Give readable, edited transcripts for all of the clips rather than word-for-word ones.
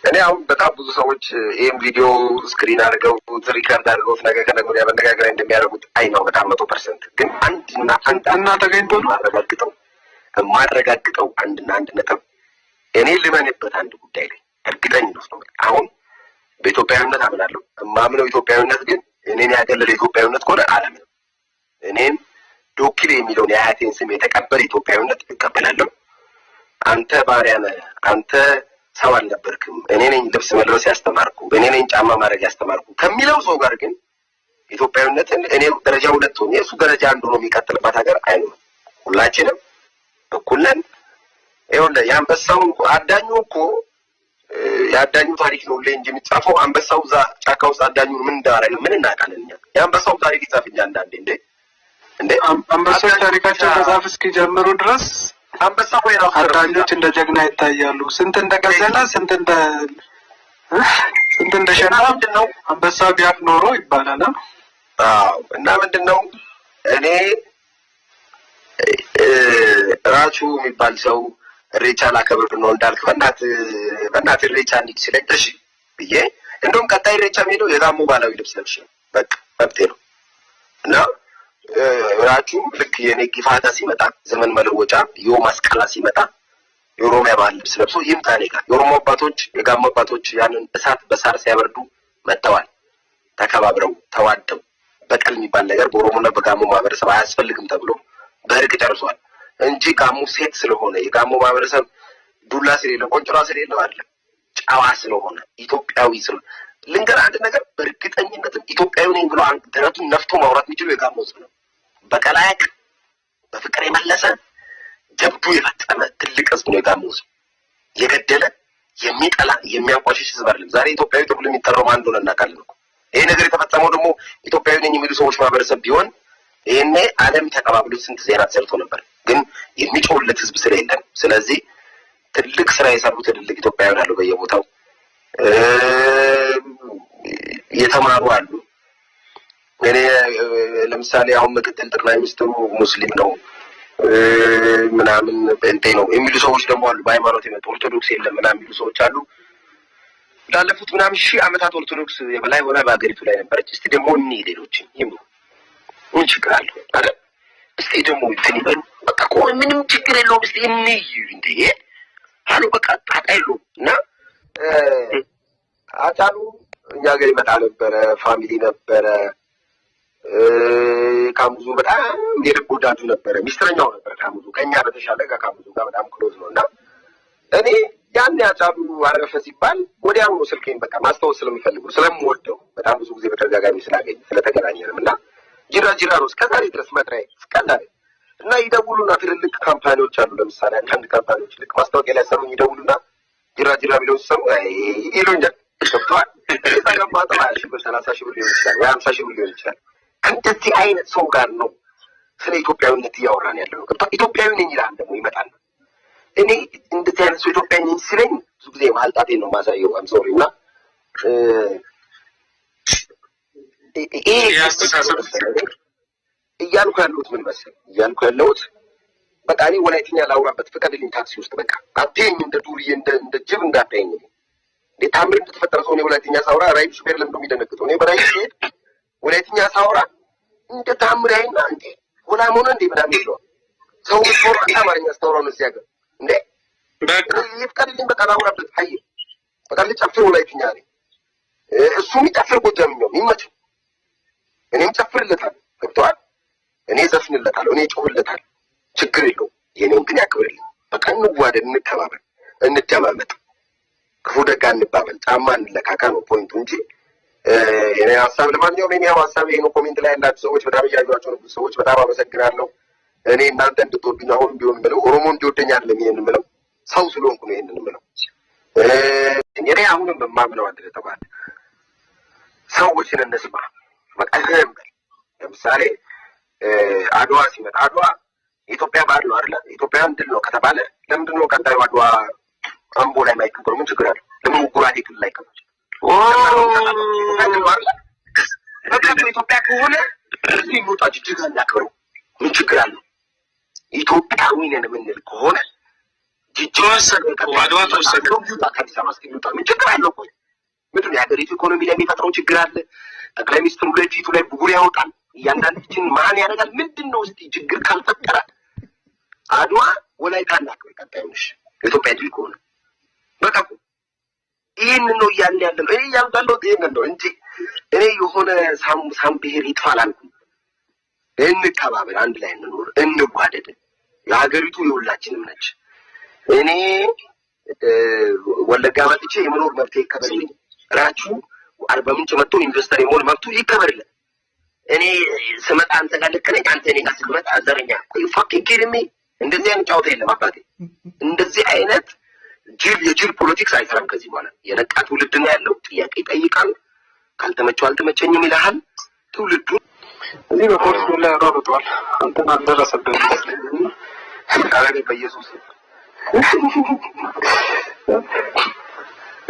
እኔ አሁን በጣም ብዙ ሰዎች ይሄን ቪዲዮ ስክሪን አድርገው ሪከርድ አድርገው ነገ ከነገ ወዲያ መነጋገሪያ እንደሚያደርጉት አይ ነው በጣም 100%። ግን አንድና ተገኝቶ ማረጋግጠው አንድና አንድ ነጥብ እኔ ልመንበት አንድ ጉዳይ ላይ እርግጠኝነት ነው። አሁን በኢትዮጵያዊነት አምናለሁ። የማምነው ኢትዮጵያዊነት ግን እኔን ያገለለ ኢትዮጵያዊነት ከሆነ አላምንም። እኔን ዶክሌ የሚለውን የአያቴን ስም የተቀበለ ኢትዮጵያዊነት እቀበላለሁ። አንተ ባሪያ ነህ፣ አንተ ሰው አልነበርክም፣ እኔ ነኝ ልብስ መልበስ ያስተማርኩ፣ እኔ ነኝ ጫማ ማድረግ ያስተማርኩ ከሚለው ሰው ጋር ግን ኢትዮጵያዊነትን እኔ ደረጃ 2 ሆኜ እሱ ደረጃ 1 ሆኖ የሚቀጥልባት ሀገር አይኖርም። ሁላችንም እኩል ነን። ይኸውልህ የአንበሳው አዳኙ እኮ የአዳኙ ታሪክ ነው እንጂ የሚጻፈው አንበሳው እዛ ጫካ ውስጥ አዳኙን ምን እንዳደረገ ምን እናውቃለን እኛ? የአንበሳው ታሪክ ይጻፍኛ አንዳንዴ እንዴ አንበሳው ታሪካቸው መጽሐፍ እስኪጀምሩ ድረስ አንበሳ ወይ ራሱ አዳኞች እንደ ጀግና ይታያሉ። ስንት እንደቀዘለ ስንት እንደሸና ምንድነው አንበሳ ቢያፍ ኖሮ ይባላል። አዎ እና ምንድነው እኔ ራቹ የሚባል ሰው ሬቻ ላከብር ነው እንዳልክ በእናትህ ሬቻ እንሂድ ሲለኝ እሺ ብዬ እንደውም ቀጣይ ሬቻ የሚሄደው የጋሞ ባህላዊ ልብስ ለብሼ በቃ መብቴ ነው። እና ራቹ ልክ የኔ ጊፋታ ሲመጣ ዘመን መለወጫ ዮ ማስቀላ ሲመጣ የኦሮሚያ ባህል ልብስ ለብሶ ይምጣ እኔ ጋር። የኦሮሞ አባቶች የጋሞ አባቶች ያንን እሳት በሳር ሲያበርዱ መጥተዋል። ተከባብረው ተዋደው በቀል የሚባል ነገር በኦሮሞና በጋሞ ማህበረሰብ አያስፈልግም ተብሎ በእርቅ ጨርሷል እንጂ ጋሞ ሴት ስለሆነ የጋሞ ማህበረሰብ ዱላ ስለሌለው ቆንጭራ ስለሌለው አይደለም፣ ጨዋ ስለሆነ ኢትዮጵያዊ ስለሆነ። ልንገር አንድ ነገር በእርግጠኝነት ኢትዮጵያዊ ነኝ ብሎ ደረቱን ነፍቶ ማውራት የሚችለው የጋሞ ህዝብ ነው። በቀል አያውቅም፣ በፍቅር የመለሰ ጀብዱ የፈጸመ ትልቅ ህዝብ ነው የጋሞ ህዝብ። የገደለ የሚጠላ የሚያንቋሽሽ ህዝብ አይደለም። ዛሬ ኢትዮጵያዊ ተብሎ የሚጠራው ማን እንደሆነ እናውቃለን እኮ። ይሄ ነገር የተፈጸመው ደግሞ ኢትዮጵያዊ ነኝ የሚሉ ሰዎች ማህበረሰብ ቢሆን ይሄኔ ዓለም ተቀባብሎ ስንት ዜና ተሰርቶ ነበር። ግን የሚጮህለት ህዝብ ስለሌለን፣ ስለዚህ ትልቅ ስራ የሰሩ ትልልቅ ኢትዮጵያውያን አሉ በየቦታው የተማሩ አሉ። እኔ ለምሳሌ አሁን ምክትል ጠቅላይ ሚኒስትሩ ሙስሊም ነው ምናምን ጴንጤ ነው የሚሉ ሰዎች ደግሞ አሉ። በሃይማኖት የመጡ ኦርቶዶክስ የለም ምናምን የሚሉ ሰዎች አሉ። ላለፉት ምናምን ሺህ ዓመታት ኦርቶዶክስ የበላይ ሆና በሀገሪቱ ላይ ነበረች። እስቲ ደግሞ እኒህ ሌሎችን ይምሩ ምን ችግር አለው አይደል? እስቲ ደግሞ እንትን ይበሉ በቃ እኮ ምንም ችግር የለውም። እስቲ እንይ እንዴ አሉ በቃ ጣጣ የለውም። እና አጫሉ እኛ ጋር ይመጣ ነበረ፣ ፋሚሊ ነበረ። ካሙዙ በጣም የልብ ወዳጁ ነበረ፣ ሚስትረኛው ነበር። ካሙዙ ከኛ በተሻለ ከካሙዙ ጋር በጣም ክሎዝ ነው። እና እኔ ያን አጫሉ አረፈ ሲባል ወዲያውኑ ስልኬን በቃ ማስታወስ ስለምፈልግ ስለምወደው በጣም ብዙ ጊዜ በተደጋጋሚ ስላገኝ ስለተገናኘንም እና ጅራ ነው እስከዛሬ ድረስ መጥራዬ እስከዛሬ። እና ይደውሉና ትልልቅ ካምፓኒዎች አሉ። ለምሳሌ አንድ ካምፓኒዎች ልክ ማስታወቂያ ላይ ሰሩኝ ይደውሉና ጅራ ቢለው ሲሰሩ ይሉኛል። ገብቶሃል? እዛ ገባታ 20,000 ብር 30,000 ብር ሊሆን ይችላል ወይ 50,000 ብር ሊሆን ይችላል። እንደዚህ አይነት ሰው ጋር ነው ስለ ኢትዮጵያዊነት እያወራን ያለው። ኢትዮጵያዊ ነኝ ይላል ደግሞ ይመጣል። እኔ እንደዚህ አይነት ሰው ኢትዮጵያዊ ነኝ ሲለኝ ብዙ ጊዜ ማልጣቴን ነው ማሳየው። አምሶሪ እና እያልኩ ያለሁት ምን መሰለህ? እያልኩ ያለሁት በቃ እኔ ወላይትኛ ላውራበት ፍቀድልኝ ታክሲ ውስጥ በቃ አትይኝ፣ እንደ ዱርዬ እንደ ጅብ እንዳታየኝ። እንዴ ታምር እንደተፈጠረ ሰው እኔ ወላይትኛ ሳውራ ራይድ ሹፌር ለምን እንደሚደነግጠው እኔ በራይድ ሲሄድ ወላይትኛ ሳውራ እንደ ታምር አይና እንዴ ጎላም ሆነ እንዴ ምናምን ይለዋል ሰው። ሶር አማርኛ አስተውራው ነው እዚያ ጋር እንዴ በቃ ይፍቀድልኝ በቃ ላውራበት። አይ በቃ ልጨፍር ወላይትኛ ነኝ፣ እሱ የሚጨፍር ጎጃምኛው ይመችው፣ እኔም ጨፍርለታለሁ። ገብቶሃል? እኔ ዘፍንለታለሁ፣ እኔ ጮህለታለሁ፣ ችግር የለውም። የኔውን ግን ያክብርልኝ። በቃ እንዋደድ፣ እንከባበር፣ እንደማመጥ፣ ክፉ ደጋ እንባበል፣ ጫማ እንለካካ ነው ፖይንቱ እንጂ የኔ ሀሳብ። ለማንኛውም የኔ ሀሳብ ይሄ ነው። ኮሜንት ላይ ያላችሁ ሰዎች በጣም እያዩዋቸው ነው። ሰዎች በጣም አመሰግናለሁ። እኔ እናንተ እንድትወዱኝ አሁንም ቢሆን ብለው ኦሮሞ እንዲወደኝ አይደለም ይሄንን ብለው ሰው ስለሆንኩ ነው ይሄንን ብለው እኔ አሁንም በማምነው አንድ ተባለ ሰዎችን እንስማ። በቃ ለምሳሌ አድዋ ሲመጣ አድዋ የኢትዮጵያ ባህል ነው አይደለ? ኢትዮጵያ ድል ነው ከተባለ ለምንድን ነው ቀጣዩ አድዋ አምቦ ላይ የማይከበረው? ምን ችግር አለ? ለምን ጉራጌ ክልል ላይ ይከበራል? በቃ ኢትዮጵያ ከሆነ እዚህ ሞጣ ጅጅጋ እናክብረው። ምን ችግር አለ? ኢትዮጵያዊ ነን የምንል ከሆነ ጅጅጋ ተወሰነ አድዋ ተወሰነ ከአዲስ አበባ እስከሚወጣ ምን ችግር አለው? ቆይ ምንድን ነው የሀገሪቱ ኢኮኖሚ ላይ የሚፈጥረው ችግር አለ? ጠቅላይ ሚኒስትሩ ላይ ፊቱ ላይ ብጉር ያወጣል። እያንዳንዳችን ማን ያደርጋል? ምንድን ነው እስቲ ችግር ካልፈጠረ አድዋ ወላይታ ናት ወይ ቀጣዩንሽ ኢትዮጵያ ድል ከሆነ በቃ ይህንን ነው እያልን ያለው። እኔ እያልኩ ያለሁት ይህንን ነው እንጂ እኔ የሆነ ሳም ብሄር ይጥፋ አላልኩም። እንከባበር፣ አንድ ላይ እንኖር፣ እንዋደድ። የሀገሪቱ የሁላችንም ነች። እኔ ወለጋ መጥቼ የመኖር መብት ይከበርልኝ፣ ራችሁ አርባ ምንጭ መጥቶ ኢንቨስተር የመሆን መብቱ ይከበርልኝ። እኔ ስመጣ አንተ ጋር ልክ ነኝ፣ አንተ እኔ ጋር ስትመጣ ዘረኛ ፋኪንግ ኪድሚ። እንደዚህ አይነት ጨዋታ የለም አባቴ። እንደዚህ አይነት የጅል ፖለቲክስ አይሰራም ከዚህ በኋላ። የነቃ ትውልድ ነው ያለው። ጥያቄ ይጠይቃል። ካልተመቸው አልተመቸኝም ይልሃል። ትውልዱ እዚህ በፖሊስ ላይ ያሯሩጠዋል። አንተን አልደረሰብህም አረገ በኢየሱስ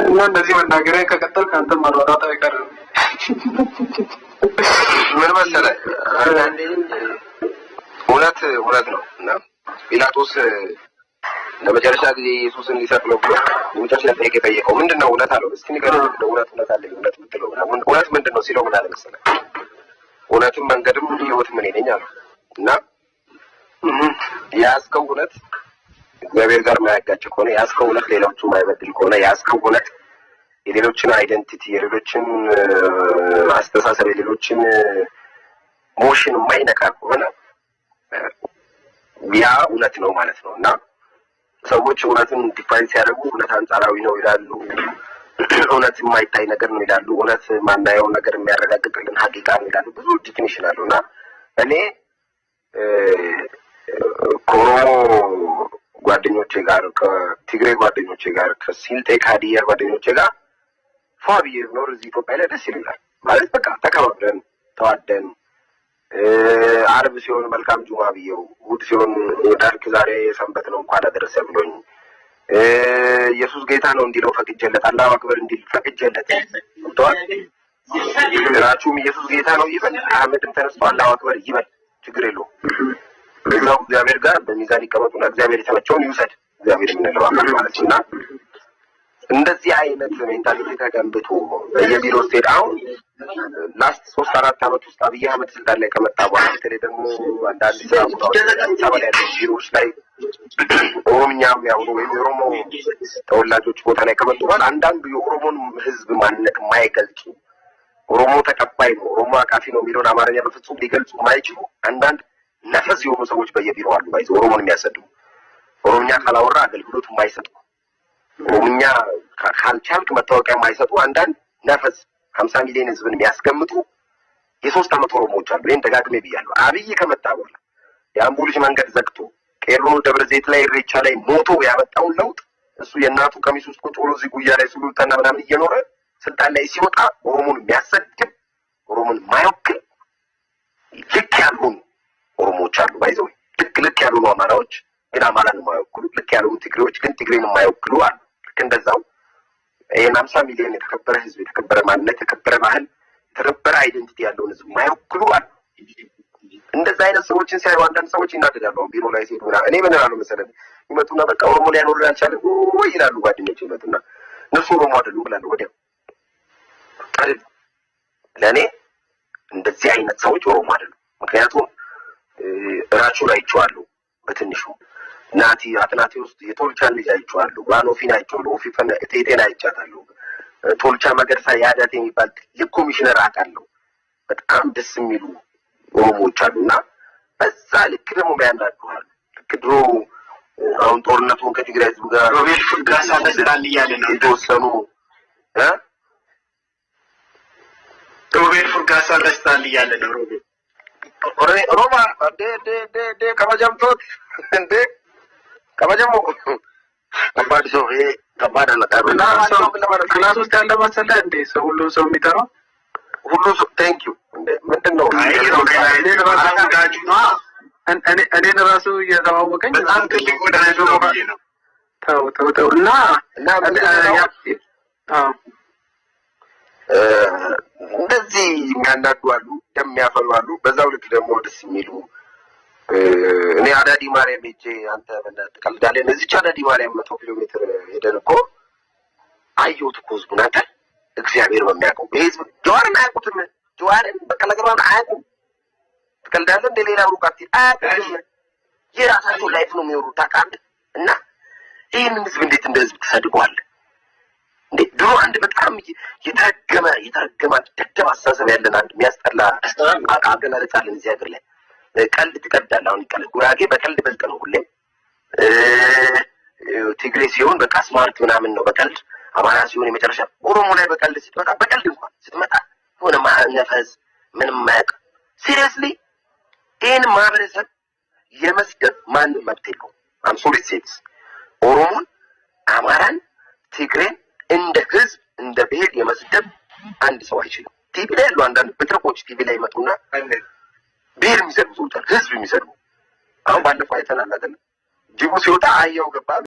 እና እንደዚህ መናገሪያ ከቀጠል ከአንተ ማሯሯጥ አይቀርም። ምን መሰለህ እውነት ነው እና ጲላጦስ ለመጨረሻ ጊዜ ኢየሱስን ሊሰቅለው ብሎ የመጨረሻ ጥያቄ ጠየቀው። ምንድን ነው እውነት አለው። እስኪ ንገረኝ፣ እውነት አለ እውነት ምትለው እውነት ምንድን ነው ሲለው ምን አለ መሰለህ? እውነትም መንገድም ህይወትም እኔ ነኝ አለው። እና የያዝከው እውነት እግዚአብሔር ጋር የማያጋጭ ከሆነ፣ የያዝከው እውነት ሌሎቹ የማይበድል ከሆነ፣ የያዝከው እውነት የሌሎችን አይደንቲቲ፣ የሌሎችን አስተሳሰብ፣ የሌሎችን ሞሽን የማይነካ ከሆነ ያ እውነት ነው ማለት ነው። እና ሰዎች እውነትን ዲፋይን ሲያደርጉ እውነት አንጻራዊ ነው ይላሉ። እውነት የማይታይ ነገር ነው ይላሉ። እውነት ማናየው ነገር የሚያረጋግጥልን ሀቂቃ ነው ይላሉ። ብዙ ዲፊኒሽን አሉ። እና እኔ ከኦሮሞ ጓደኞቼ ጋር፣ ከትግሬ ጓደኞቼ ጋር፣ ከሲልጤ ከሀዲያ ጓደኞቼ ጋር ፏ ብዬ ብኖር እዚህ ኢትዮጵያ ላይ ደስ ይላል ማለት በቃ ተከባብረን ተዋደን አርብ ሲሆን መልካም ጁማ ብዬው፣ እሑድ ሲሆን ዳርክ ዛሬ ሰንበት ነው እንኳን አደረሰ ብሎኝ፣ ኢየሱስ ጌታ ነው እንዲለው ፈቅጄለት፣ አላሁ አክበር እንዲል ፈቅጄለት ተዋል። ራቹም ኢየሱስ ጌታ ነው ይበል፣ አህመድም ተነስቶ አላሁ አክበር ይበል፣ ችግር የለውም። እዛው እግዚአብሔር ጋር በሚዛን ይቀመጡና እግዚአብሔር የተመቸውን ይውሰድ። እግዚአብሔር የምንለው አካል ማለት እና እንደዚህ አይነት ሜንታሊቲ ተገንብቶ በየቢሮ ስትሄድ አሁን ላስት 3-4 ዓመት ውስጥ አብይ አህመድ ስልጣን ላይ ከመጣ በኋላ በተለይ ደግሞ አንዳንድ ስራ ቦታዎች ያሉ ቢሮዎች ላይ ኦሮምኛ የሚያወሩ ወይም የኦሮሞ ተወላጆች ቦታ ላይ ከመጡ በኋላ አንዳንዱ የኦሮሞን ሕዝብ ማንነት የማይገልጹ ኦሮሞ ተቀባይ ነው፣ ኦሮሞ አቃፊ ነው የሚለውን አማርኛ በፍጹም ሊገልጹ የማይችሉ አንዳንድ ነፈስ የሆኑ ሰዎች በየቢሮ አሉ። ባይዘ ኦሮሞን የሚያሰዱ ኦሮምኛ ካላወራ አገልግሎት የማይሰጡ ኦሮምኛ ካልቻልክ መታወቂያ የማይሰጡ አንዳንድ ነፈስ 50 ሚሊዮን ህዝብን የሚያስቀምጡ የ3 ዓመት ኦሮሞዎች አሉ። ይህን ደጋግሜ ብያለሁ። አብይ ከመጣ በኋላ የአምቡ ልጅ መንገድ ዘግቶ ቄሮ ደብረ ዘይት ላይ ኢሬቻ ላይ ሞቶ ያመጣውን ለውጥ እሱ የእናቱ ቀሚስ ውስጥ ቁጭ ብሎ እዚህ ጉያ ላይ ሱሉልታና ምናምን እየኖረ ስልጣን ላይ ሲወጣ ኦሮሞን የሚያሰድብ ኦሮሞን የማይወክል ልክ ያልሆኑ ኦሮሞዎች አሉ። ባይዘው ልክ ያልሆኑ አማራዎች ግን አማራን የማይወክሉ፣ ልክ ያልሆኑ ትግሬዎች ግን ትግሬን የማይወክሉ አሉ። ልክ እንደዛው ይህን 50 ሚሊዮን የተከበረ ህዝብ፣ የተከበረ ማንነት፣ የተከበረ ባህል፣ የተከበረ አይደንቲቲ ያለውን ህዝብ የማይወክሉ አሉ። እንደዛ አይነት ሰዎችን ሲያዩ አንዳንድ ሰዎች ይናደዳሉ። ቢሮ ላይ ሲሄዱ እኔ ምን እላለሁ መሰለህ? ይመጡና በቃ ኦሮሞ ሊያኖር ያልቻለ ወይ ይላሉ ጓደኞች ይመጡና እነሱ ኦሮሞ አይደሉም እላለሁ ወዲያው አይደል። ለእኔ እንደዚህ አይነት ሰዎች ኦሮሞ አይደሉም። ምክንያቱም ራቹን አይቼዋለሁ በትንሹ ናቲ አትናቴ ውስጥ የቶልቻን ልጅ አይቼዋለሁ፣ ባኖፊን አይቼዋለሁ፣ ኦፊፈን ቴቴን አይቻታለሁ፣ ቶልቻ መገርሳ ያዳት የሚባል ትልቅ ኮሚሽነር አውቃለሁ። በጣም ደስ የሚሉ ኦሮሞዎች አሉና በዛ ልክ ደግሞ ያንዳንዱሃል። ልክ ድሮ አሁን ጦርነቱን ከትግራይ ህዝብ ጋር ሮቤል ፍርጋሳ ተስራል እያለ ነው የተወሰኑ ሮቤል ፍርጋሳ ተስራል እያለ ነው ሮማ ደ ከመጀምቶት እንደ ከመጀመሩ ከባድ ሰው ይሄ ከባድ አለቃና ክላስ ውስጥ ያለ መሰለህ እንደ ሰው ሁሉ ሰው የሚጠራው ሁሉ ሰው ቴንክ ዩ ምንድነው? እኔን ራሱ እየተዋወቀኝ በጣም ትልቅ ወዳጅ ነው። ተው እና እንደዚህ የሚያናዱ አሉ፣ የሚያፈሉ አሉ። በዛው ልክ ደግሞ ደስ የሚሉ እኔ አዳዲ ማርያም ሄጄ አንተ በእናትህ ቀልዳለን። እዚች አዳዲ ማርያም 100 ኪሎ ሜትር ሄደን እኮ አየሁት እኮ ህዝቡን። አንተ እግዚአብሔር በሚያውቀው ህዝብ ጀዋርን አያውቁትም። ጀዋርን በቀለ ገርባን አያውቁም። ትቀልዳለህ እንደ ሌላ ሩቃት አያውቁም። የራሳቸው ላይፍ ነው የሚኖሩት ታውቃለህ። እና ይህንን ህዝብ እንዴት እንደ ህዝብ ትሰድበዋለህ እንዴ? ድሮ አንድ በጣም የተረገመ ደደብ አስተሳሰብ ያለን አንድ የሚያስጠላ አገላለጽ አለን እዚህ ሀገር ላይ። ቀልድ ትቀልዳለህ። አሁን ቀልድ ጉራጌ በቀልድ በልጥ ነው ሁሌም። ትግሬ ሲሆን በቃ ስማርት ምናምን ነው በቀልድ። አማራ ሲሆን የመጨረሻ። ኦሮሞ ላይ በቀልድ ስትመጣ በቀልድ እንኳን ስትመጣ ሆነ ነፈዝ ምንም ማያውቅ ሲሪየስሊ ይህን ማህበረሰብ የመስደብ ማንም መብት የለውም። አምሶሪ ሴትስ ኦሮሞን፣ አማራን፣ ትግሬን እንደ ህዝብ እንደ ብሔር የመስደብ አንድ ሰው አይችልም። ቲቪ ላይ ያሉ አንዳንድ ብትረቆች ቲቪ ላይ ይመጡና ብሔር የሚሰድቡ ሰዎች አሉ፣ ህዝብ የሚሰድቡ። አሁን ባለፈው አይተናል አይደል? ጅቡ ሲወጣ አህያው ገባ